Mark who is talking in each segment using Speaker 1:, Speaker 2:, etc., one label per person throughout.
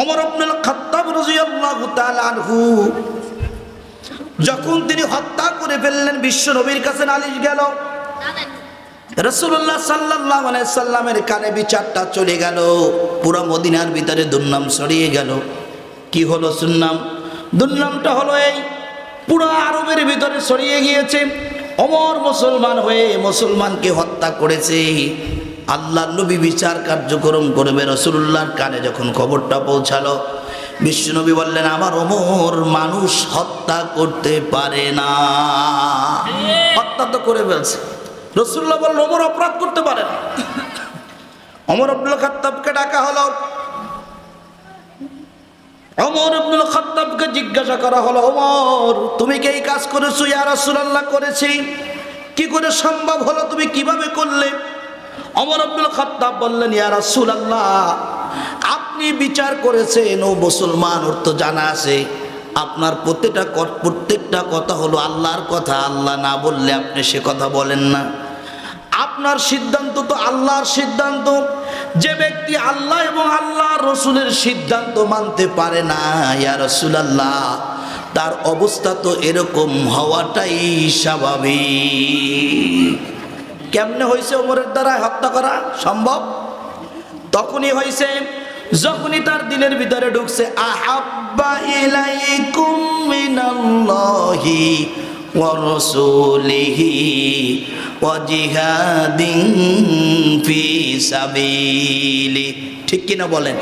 Speaker 1: ওমর ইবনুল খাত্তাব রাদিয়াল্লাহু তাআলা আনহু যখন তিনি হত্যা করে ফেললেন, বিশ্ব নবীর কাছে নালিশ গেল। রাসূলুল্লাহ সাল্লাল্লাহু আলাইহি সাল্লামের কানে বিচারটা চলে গেল, পুরো মদিনার ভিতরে দুর্নাম ছড়িয়ে গেল। কি হলো সুন্নাম? দুর্নামটা হলো এই, পুরো আরবের ভিতরে ছড়িয়ে গিয়েছে। ওমর মুসলমান হয়ে মুসলমানকে হত্যা করেছে, আল্লাহর নবী বিচার কার্যক্রম করবে। রাসূলুল্লাহর কানে যখন খবরটা পৌঁছালো, বিশ্বনবী বললেন, আমার ওমর মানুষ হত্যা করতে পারে না। হত্যা তো করে ফেলছে। রাসূলুল্লাহ বললেন, ওমর অপরাধ করতে পারে না। ওমর ইবনুল খাত্তাবকে ডাকা হলো। ওমর ইবনুল খাত্তাবকে জিজ্ঞাসা করা হলো, ওমর তুমি কি এই কাজ করেছো? ইয়া রাসূলুল্লাহ করেছি। কি করে সম্ভব হলো? তুমি কিভাবে করলে? ওমর ইবনুল খাত্তাব বললেন, ইয়া রাসূলুল্লাহ আপনি বিচার করেছেন ও মুসলমান, ওর তো জানা আছে আপনার প্রত্যেকটা কথা হলো আল্লাহর কথা, আল্লাহ না বললে আপনি সে কথা বলেন না। আপনার সিদ্ধান্ত তো আল্লাহর সিদ্ধান্ত। যে ব্যক্তি আল্লাহ এবং আল্লাহর রাসূলের সিদ্ধান্ত মানতে পারে না, ইয়া রাসূলুল্লাহ তার অবস্থা তো এরকম হওয়াটাই স্বাভাবিক। কেমনে হয়েছে ওমরের দ্বারা হত্যা করা সম্ভব? তখনই হয়েছে যখনই তার দিলের ভিতরে ঢুকছে, আহাব্বা ইলাইকুম মিনাল্লাহি ওয়া রাসূলিহি ওয়া জিহাদিন ফি সাবিলি। ঠিক কিনা বলেন?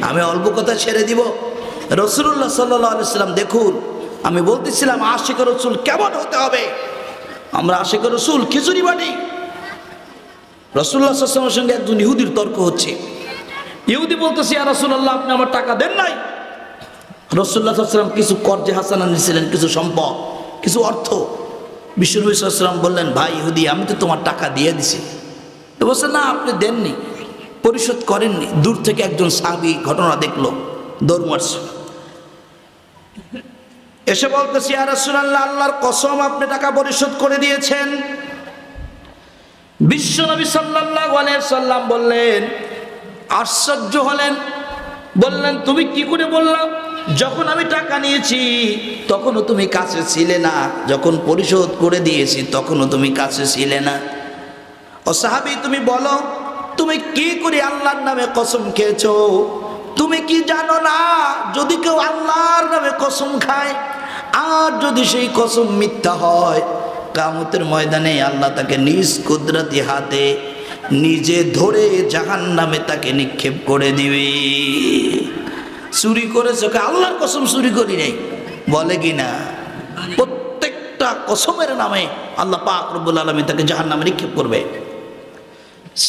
Speaker 1: আমি অল্প কথা ছেড়ে দিব। রাসূলুল্লাহ সাল্লাল্লাহু আলাইহি সাল্লাম দেখুন, আমি বলতেছিলাম আশিক রাসূল কেমন হতে হবে। আমরা আশিক রাসূল খিচুড়ি বাটি। রাসূলুল্লাহ সাল্লাল্লাহু আলাইহি ওয়াসাল্লামের সঙ্গে একজন ইহুদির তর্ক হচ্ছে। ইহুদি বলতেছে, ইয়া রাসূলুল্লাহ আপনি আমার টাকা দেন নাই। রাসূলুল্লাহ সাল্লাল্লাহু আলাইহি ওয়াসাল্লাম কিছু কর্জে হাসানা নিয়েছিলেন, কিছু সম্পদ, কিছু অর্থ। বিশ্বনবী সাল্লাল্লাহু আলাইহি ওয়াসাল্লাম বললেন, ভাই ইহুদি আমি তো তোমার টাকা দিয়ে দিছি। তো বলছে, না আপনি দেননি, পরিশোধ করেননি। দূর থেকে একজন সাহাবী ঘটনা দেখলো, দৌড় মারছে, এসে বলতেছে, ইয়া রাসূলুল্লাহ আল্লাহর কসম আপনি টাকা পরিশোধ করে দিয়েছেন। বিশ্বনবী সাল্লাল্লাহু আলাইহি সাল্লাম বললেন, আশ্চর্য হলেন, বললেন তুমি কি করে বললাম? যখন আমি টাকা নিয়েছি তখনও তুমি কাছে ছিলে না, যখন পরিশোধ করে দিয়েছি তখনও তুমি কাছে ছিলে না। ও সাহাবী তুমি বলো, তুমি কি করে আল্লাহর নামে কসম খেয়েছো? তুমি কি জানো না যদি কেউ আল্লাহর নামে কসম খায় আর যদি সেই কসম মিথ্যা হয়, কিয়ামতের ময়দানে আল্লাহ তাকে নিজ কুদরতি হাতে নিজে ধরে জাহান্নামে তাকে নিক্ষেপ করে দিবে। চুরি করেছে, আল্লাহর কসম চুরি করি নাই বলে কিনা? প্রত্যেকটা কসমের নামে আল্লাহ পাক রব্বুল আলামিন তাকে জাহান্নামে নিক্ষেপ করবে।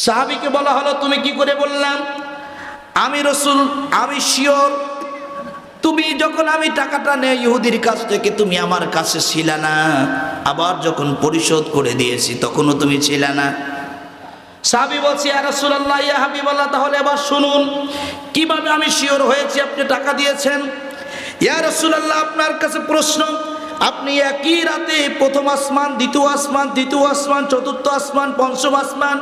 Speaker 1: সাহাবীকে বলা হলো, তুমি কি করে বললাম? আমি রাসূল, আমি শিওর। তুমি যখন আমি টাকাটা নেই ইহুদির কাছ থেকে তুমি আমার কাছে ছিলে না, আবার যখন পরিশোধ করে দিয়েছি তখনও তুমি ছিলে না। সাহাবী বলছে, ইয়া রাসূলুল্লাহ ইয়া হাবিবাল্লাহ তাহলে এবার শুনুন কিভাবে আমি শিওর হয়েছি আপনি টাকা দিয়েছেন। ইয়া রাসূলুল্লাহ আপনার কাছে প্রশ্ন, আপনি একই রাতে প্রথম আসমান, দ্বিতীয় আসমান, তৃতীয় আসমান, চতুর্থ আসমান, পঞ্চম আসমান,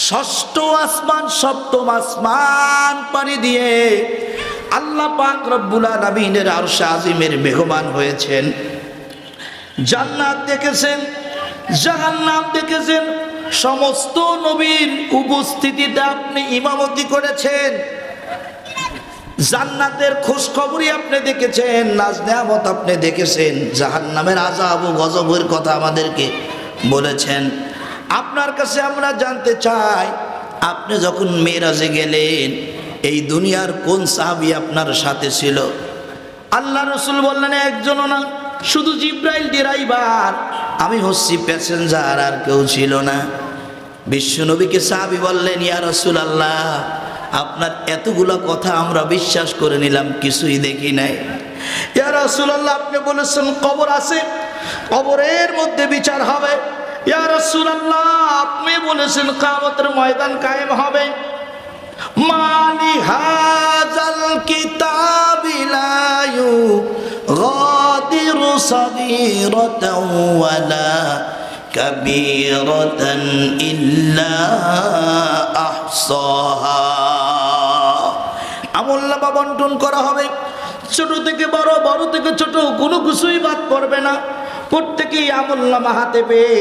Speaker 1: ষষ্ঠ আসমান, সপ্তম আসমান পাড়ি দিয়ে আল্লাহ পাক রব্বুল আলামিনের আরশ আজিমের মেহমান হয়েছেন। জান্নাত দেখেছেন, জাহান্নাম দেখেছেন, সমস্ত নবীর উপস্থিতিতে আপনি ইমামতি করেছেন। জান্নাতের খোঁজ খবরই আপনি দেখেছেন, নাজ নেয়ামত আপনি দেখেছেন, জাহান্নামের আযাব ও গজবের কথা আমাদেরকে বলেছেন। আপনার কাছে আমরা জানতে চাই, আপনি যখন মেরাজে গেলেন এই দুনিয়ার কোন সাহাবী আপনার সাথে ছিল? আল্লাহ রাসূল বললেন, একজনও না, শুধু জিব্রাইল ড্রাইভার, আমি হচ্ছি প্যাসেঞ্জার, আর কেউ ছিল না। বিশ্বনবীকে সাহাবী বললেন, ইয়া রাসূলুল্লাহ আপনার এতগুলো কথা আমরা বিশ্বাস করে নিলাম, কিছুই দেখি নাই। ইয়া রাসূলুল্লাহ আপনি বলেছেন কবর আছে, কবরের মধ্যে বিচার হবে। ইয়া রাসূলুল্লাহ আপনি বলেছেন কিয়ামতের ময়দান কায়েম হবে। মালি হাযাল কিতাবি লা ইউগাদিরু সাগীরাতাও ওয়ালা কাবীরাতান ইল্লা আহসাহা। আমলনামা বন্টন করা হবে। ছোট থেকে বড়, বড় থেকে ছোট, কোনো কিছুই বাদ পড়বে না। প্রত্যেকেই আমলনামা হাতে পেয়ে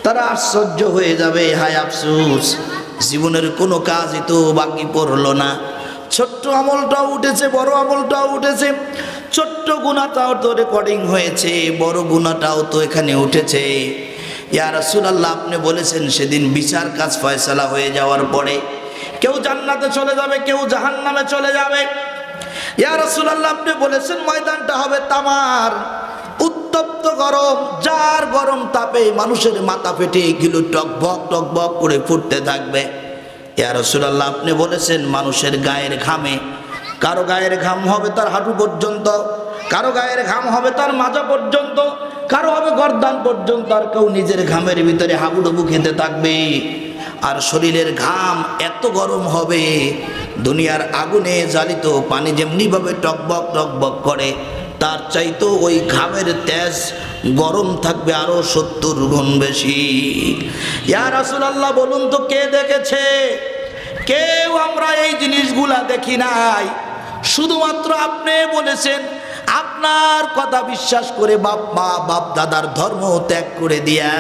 Speaker 1: তারা আশ্চর্য হয়ে যাবে, হায় আফসোস, জীবনের কোনো কাজই তো বাকি পড়লো না। ছোট্ট আমলটাও উঠেছে, বড় আমলটাও উঠেছে, ছোট্ট গুনাহটাও তো রেকর্ডিং হয়েছে, বড় গুনাহটাও তো এখানে উঠেছে। ইয়া রাসূলুল্লাহ, আপনি বলেছেন সেদিন বিচার কাজ ফয়সালা হয়ে যাওয়ার পরে কেউ জান্নাতে চলে যাবে, কেউ জাহান্নামে চলে যাবে। ইয়া রাসূলুল্লাহ, আপনি বলেছেন ময়দানটা হবে তামার, উত্তপ্ত গরম, যার গরম তাপে মানুষের মাথা ফেটে এগুলো টকবক টকবক করে ফুটতে থাকবে। ইয়া রাসূলুল্লাহ, আপনি বলেছেন মানুষের গায়ের ঘামে, কারো গায়ের ঘাম হবে তার হাঁটু পর্যন্ত, কারো গায়ের ঘাম হবে তার মাজা পর্যন্ত, কারো হবে গর্দান পর্যন্ত, আর কেউ নিজের ঘামের ভিতরে হাবুডুবু খেতে থাকবে। আর শরীরের ঘাম এত গরম হবে, দুনিয়ার আগুনে জ্বালিত পানি যেমনিভাবে টকবক টকবক করে, তার চাইতো ওই ঘামের তেজ গরম থাকবে আরো 70 গুণ বেশি। ইয়া রাসূলুল্লাহ, বলুন তো কে দেখেছে? কেউ আমরা এই জিনিসগুলা দেখি নাই, শুধুমাত্র আপনি বলেছেন। আপনার কথা বিশ্বাস করে বাপ মা বাপ দাদার ধর্ম ত্যাগ করে দিয়া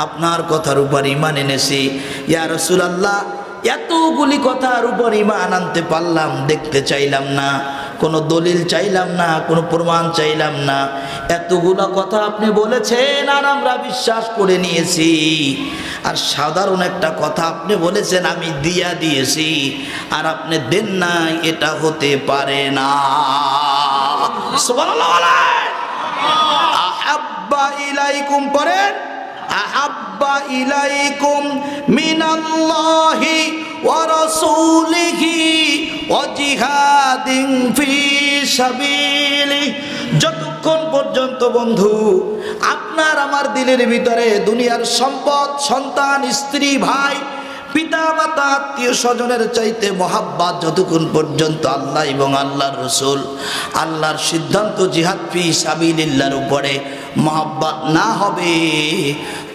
Speaker 1: আপনার কথার উপর ঈমান এনেছি। ইয়া রাসূলুল্লাহ, এতগুলি কথার উপর ঈমান আনতে পারলাম, দেখতে চাইলাম না, কোনো দলিল চাইলাম না, কোনো প্রমাণ চাইলাম না, এতগুলো কথা আপনি বলেছেন আর আমরা বিশ্বাস করে নিয়েছি। আর সাধারণ একটা কথা আপনি বলেছেন আমি দিয়া দিয়েছি, আর আপনি দেন নাই, এটা হতে পারে না। সুবহানাল্লাহ। আহাব্বা ইলাইকুম, পড়েন, আহাব্বা ইলাইকুম মিনাল্লাহি ওয়া রাসূলিহি ওয়া জিহাদিন ফি সাবিলিহি। যতক্ষণ পর্যন্ত বন্ধু আপনার আমার দিলের ভিতরে দুনিয়ার সম্পদ, সন্তান, স্ত্রী, ভাই, পিতা মাতা, আত্মীয় স্বজনের চাইতে মহাব্বত যতক্ষণ পর্যন্ত আল্লাহ এবং আল্লাহর রাসূল, আল্লাহর সিদ্ধান্ত জিহাদ ফি সাবিলিল্লাহর উপরে মহাব্বত না হবে,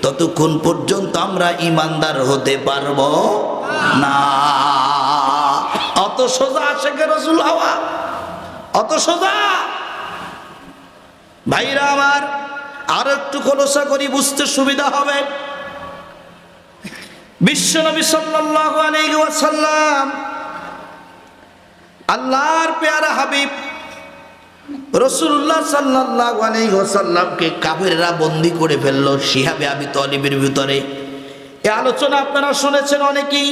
Speaker 1: ততক্ষণ পর্যন্ত আমরা ঈমানদার হতে পারবো না। অত সোজা আশিকে রাসূল হওয়া, অত সোজা? ভাইরা আমার, আর একটু খোলাসা করি, বুঝতে সুবিধা হবে। বিশ্বনবী সাল্লাল্লাহু আলাইহি ওয়াসাল্লাম, আল্লাহর পেয়ারা হাবিব রাসূলুল্লাহ সাল্লাল্লাহু আলাইহি ওয়াসাল্লামকে কাফেররা বন্দী করে ফেললো শিহাবে আবি তালিবের ভিতরে। এই আলোচনা আপনারা শুনেছেন অনেকেই,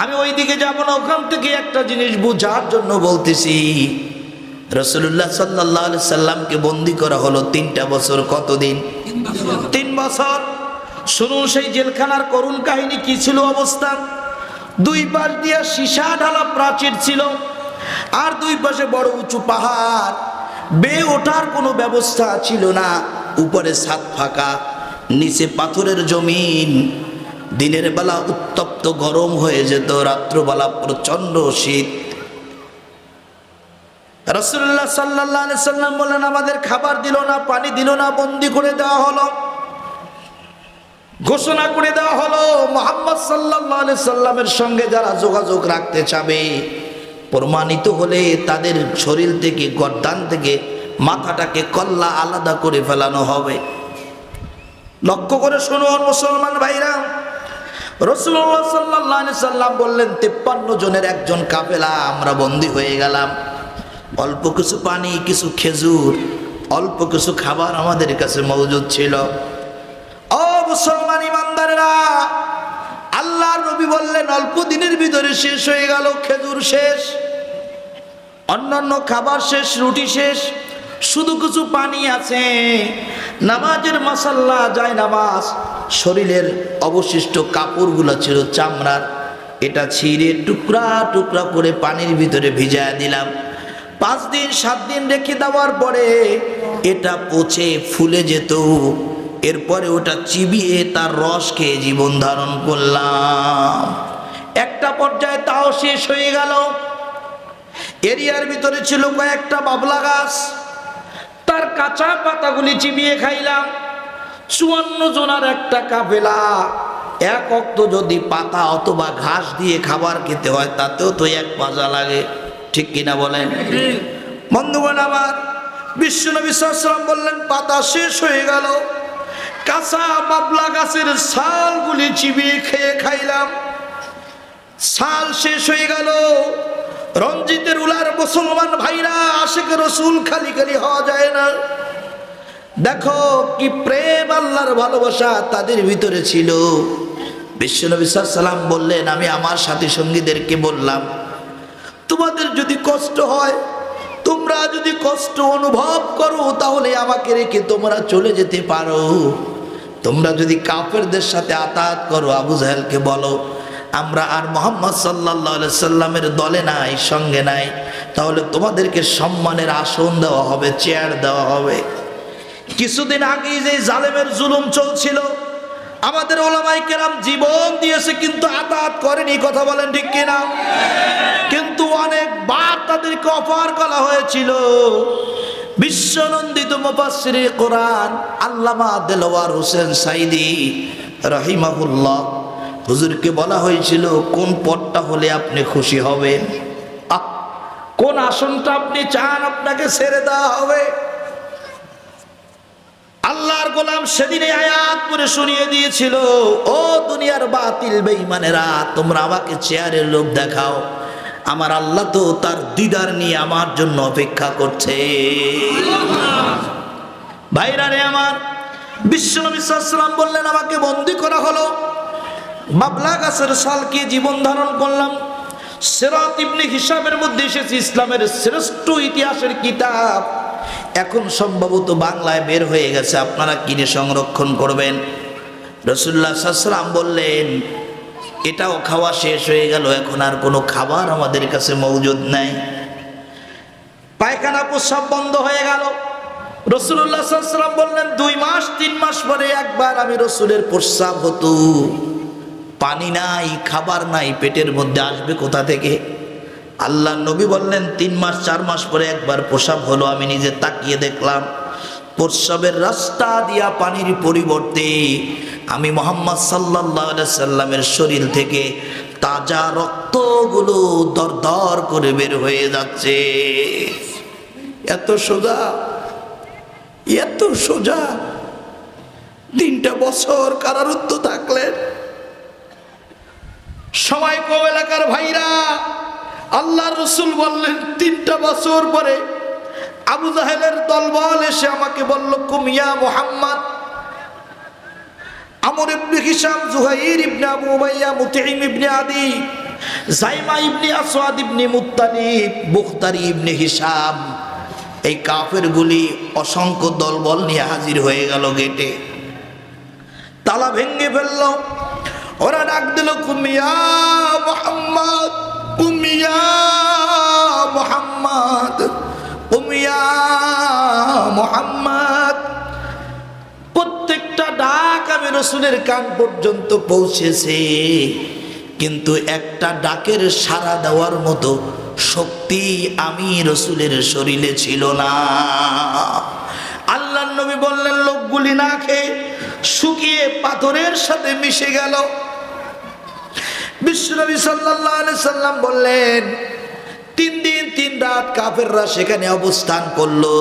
Speaker 1: আমি ওইদিকে যাব না, ওখান থেকে একটা জিনিস বোঝার জন্য বলতেছি। রাসূলুল্লাহ সাল্লাল্লাহু আলাইহি সাল্লামকে বন্দী করা হলো 3টা বছর। কতদিন? 3 বছর। শুনুন সেই জেলখানার করুণ কাহিনী কি ছিল অবস্থা। 2 পাশ দিয়ে সীসা ঢালা প্রাচীর ছিল, আর 2 পাশে বড় উঁচু পাহাড়, বেয়ে ওঠার কোনো ব্যবস্থা ছিল না। উপরে ছাদ ফাঁকা, নিচে পাথরের জমিন। দিনের বেলা উত্তপ্ত গরম হয়ে যেত, রাত্রবেলা প্রচন্ড শীত। রাসূলুল্লাহ সাল্লাল্লাহু আলাইহি সাল্লাম বললেন আমাদের খাবার দিল না, পানি দিল না, বন্দী করে দেওয়া হলো। ঘোষণা করে দেওয়া হলো মুহাম্মদ সাল্লাল্লাহু আলাইহি সাল্লামের সঙ্গে যারা যোগাযোগ রাখতে চাবে, প্রমাণিত হলে তাদের শরীর থেকে, গর্দান থেকে মাথাটাকে কল্লা আলাদা করে ফেলানো হবে। লক্ষ্য করে শুনুন মুসলমান ভাইরা, রাসূলুল্লাহ সাল্লাল্লাহু আলাইহি সাল্লাম বললেন 53 জনের একজন কাফেলা আমরা বন্দী হয়ে গেলাম। অল্প কিছু পানি, কিছু খেজুর, অল্প কিছু খাবার আমাদের কাছে মজুদ ছিল। ও মুসলমান ইমানদারেরা, আল্লাহর নবী বললেন অল্প দিনের ভিতরে শেষ হয়ে গেল, খেজুর শেষ, অন্যান্য খাবার শেষ, রুটি শেষ, শুধু কিছু পানি আছে। নামাজের মাসাল্লা, যায় নামাজ, শরীরের অবশিষ্ট কাপড়গুলো ছিল চামড়ার, এটা ছিঁড়ে টুকরা টুকরা করে পানির ভিতরে ভিজায় দিলাম। 5 দিন 7 দিন রেখে দেওয়ার পরে এটা পচে ফুলে যেত, এরপরে ওটা চিবিয়ে তার রস খেয়ে জীবন ধারণ করলাম। একটা পর্যায়ে তাও শেষ হয়ে গেল। এরিয়ার ভিতরে ছিল কয়েকটা বাবলা গাছ, তার কাঁচা পাতাগুলি চিবিয়ে খাইলাম। 54 জনের একটা কাফেলা, এক ওয়াক্ত যদি পাতা অথবা ঘাস দিয়ে খাবার খেতে হয় তাতেও তো 1 পাজা লাগে, ঠিক কিনা বলেন? বন্ধুগণ আমার, বিশ্বনবী সাল্লাল্লাহু আলাইহি ওয়াসাল্লাম বললেন পাতা শেষ হয়ে গেল, কাঁচা বাবলা গাছের ছালগুলি চিবিয়ে খেয়ে খাইলাম, ছাল শেষ হয়ে গেল। রঞ্জিতের উলার মুসলমান ভাইরা, আশিক রাসূল খালি খালি হওয়া যায় না। দেখো কি প্রেম, আল্লাহর ভালোবাসা তাদের ভিতরে ছিল। বিশ্বনবী সাল্লাল্লাহু আলাইহি ওয়াসাল্লাম বললেন, আমি আমার সাথী সঙ্গীদেরকে বললাম, তোমাদের যদি কষ্ট হয়, তোমরা যদি কষ্ট অনুভব করো, তাহলে আমাকে রেখে তোমরা চলে যেতে পারো। তোমরা যদি কাফেরদের সাথে আতাত করো, আবু জাহেলকে বলো আমরা আর মুহাম্মদ সাল্লাল্লাহু আলাইহি সাল্লামের দলে নাই, সঙ্গে নাই, তাহলে তোমাদেরকে সম্মানের আসন দেওয়া হবে, চেয়ার দেওয়া হবে। কিছুদিন আগে যে জালেমের জুলুম চলছিল, আমাদের ওলামায়ে কেরাম জীবন দিয়েছে কিন্তু আতাত করেনি, কথা বলেন ঠিক কিনা? কিন্তু অনেকবার তাদেরকে অফার করা হয়েছিল। বিশ্বনন্দিত মুফাসসিরে কোরআন আল্লামা দেলওয়ার হোসেন সাইদি রাহিমাহুল্লাহ, হুজুরকে বলা হয়েছিল কোন পদটা হলে আপনি খুশি হবেন, কোন আসনটা আপনি চান আপনাকে ছেড়ে দেওয়া হবে। আল্লাহর গোলাম সেদিনে আয়াত পড়ে শুনিয়ে দিয়েছিল, ও দুনিয়ার বাতিল বেঈমানেরা, তোমরা আমাকে চেয়ারের লোভ দেখাও, আমার আল্লাহ তো তার দিদার নিয়ে আমার জন্য অপেক্ষা করছে। ভাইরা রে আমার, বিশ্বনবী সাল্লাল্লাহু আলাইহি ওয়াসাল্লাম বললেন আমাকে বন্দী করা হলো, বাবলা গাছের ছালকে জীবন ধারণ করলাম। সিরাত ইবনে হিশামের মধ্যে এসেছে, ইসলামের শ্রেষ্ঠ ইতিহাসের কিতাব, এখন সম্ভবত বাংলায় বের হয়ে গেছে, আপনারা কিনে সংরক্ষণ করবেন। রাসূলুল্লাহ সাল্লাল্লাহু আলাইহি ওয়াসাল্লাম বললেন এটাও খাওয়া শেষ হয়ে গেল, এখন আর কোনো খাবার আমাদের কাছে মওজুদ নাই। পায়খানা প্রস্রাব বন্ধ হয়ে গেল। রাসূলুল্লাহ সাল্লাল্লাহু আলাইহি ওয়াসাল্লাম বললেন 2 মাস 3 মাস পরে একবার আমি রাসূলের প্রস্রাব হতো। পানি নাই, খাবার নাই, পেটের মধ্যে আসবে কোথা থেকে? আল্লাহ নবী বললেন 3 মাস 4 মাস পরে একবার প্রস্রাব হলো, আমি নিজে তাকিয়ে দেখলাম প্রস্রাবের রাস্তা দিয়া পানির পরিবর্তে আমি মুহাম্মদ সাল্লাল্লাহু আলাইহি সাল্লামের শরীর থেকে তাজা রক্তগুলো দরদর করে বের হয়ে যাচ্ছে। এত সোজা, এত সোজা। 3টা বছর কারারুদ্ধ থাকলেন। সময় কম এলাকার ভাইরা, আল্লাহর রাসূল বললেন 3টা বছর পরে আবু জাহেলের দলবল এসে আমাকে বলল, কুম ইয়া মুহাম্মদ। আমর ইবনে হিশাম, জুহাইর ইবনে আবু উমাইয়া, মুতঈম ইবনে আদি, জাইমা ইবনে আসওয়াদ ইবনে মুত্তালিব, বুখতারি ইবনে হিশাম, এই কাফেরগুলি অসংখ্য দলবল নিয়ে হাজির হয়ে গেল গেটে। তালা ভেঙে ফেলল। ওরা ডাক দিল, কুম ইয়া মুহাম্মদ, কুম ইয়া মুহাম্মদ, কুম ইয়া মুহাম্মদ। প্রত্যেকটা ডাক আমি রাসূলের কান পর্যন্ত পৌঁছেছে, কিন্তু একটা ডাকের সাড়া দেওয়ার মতো শক্তি আমি রাসূলের শরীরে ছিল না। আল্লাহর নবী বললেন লোকগুলি না খেয়ে শুকিয়ে পাথরের সাথে মিশে গেল। বিশ্বনবী সাল্লাল্লাহু আলাইহি সাল্লাম বললেন 3 দিন 3 রাত কাফেররা সেখানে অবস্থান করলো।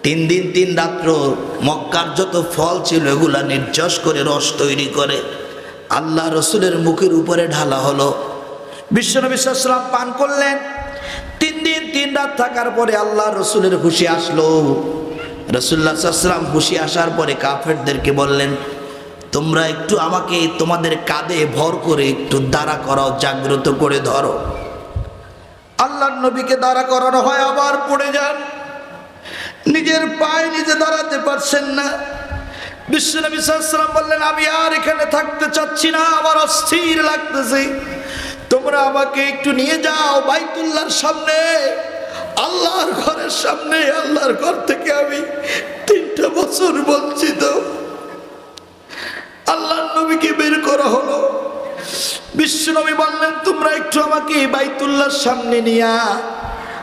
Speaker 1: 3 দিন 3 রাত্র মক্কার যত ফল ছিল এগুলা নির্যাস করে রস তৈরি করে আল্লাহ রসুলের মুখের উপরে ঢালা হলো। বিশ্বনবী সাল্লাল্লাহু আলাইহি সাল্লাম পান করলেন। 3 দিন 3 রাত থাকার পরে আল্লাহ রসুলের হুঁশে আসলো। রাসূলুল্লাহ সাল্লাল্লাহু আলাইহি সাল্লাম হুঁশে আসার পরে কাফেরদেরকে বললেন, তোমরা একটু আমাকে তোমাদের কাঁধে ভর করে একটু দাঁড়া করাও, জাগ্রত করে ধরো। আল্লাহর নবীকে দাঁড়া করানো হয়, আবার পড়ে যান, নিজের পায়ে নিজে দাঁড়াতে পারছেন না। বিশ্বনবী সাল্লাল্লাহু আলাইহি সাল্লাম বললেন, আমি আর এখানে থাকতে চাচ্ছি না, আমার অস্থির লাগতেছে, তোমরা আমাকে একটু নিয়ে যাও বাইতুল্লাহর সামনে, আল্লাহর ঘরের সামনে। আল্লাহর ঘর থেকে আমি 3টা বছর বঞ্চিত। আল্লাহর নবীকে বের করা হলো। বিশ্বনবী বললেন, তোমরা একটু আমাকে বাইতুল্লাহর সামনে নিয়া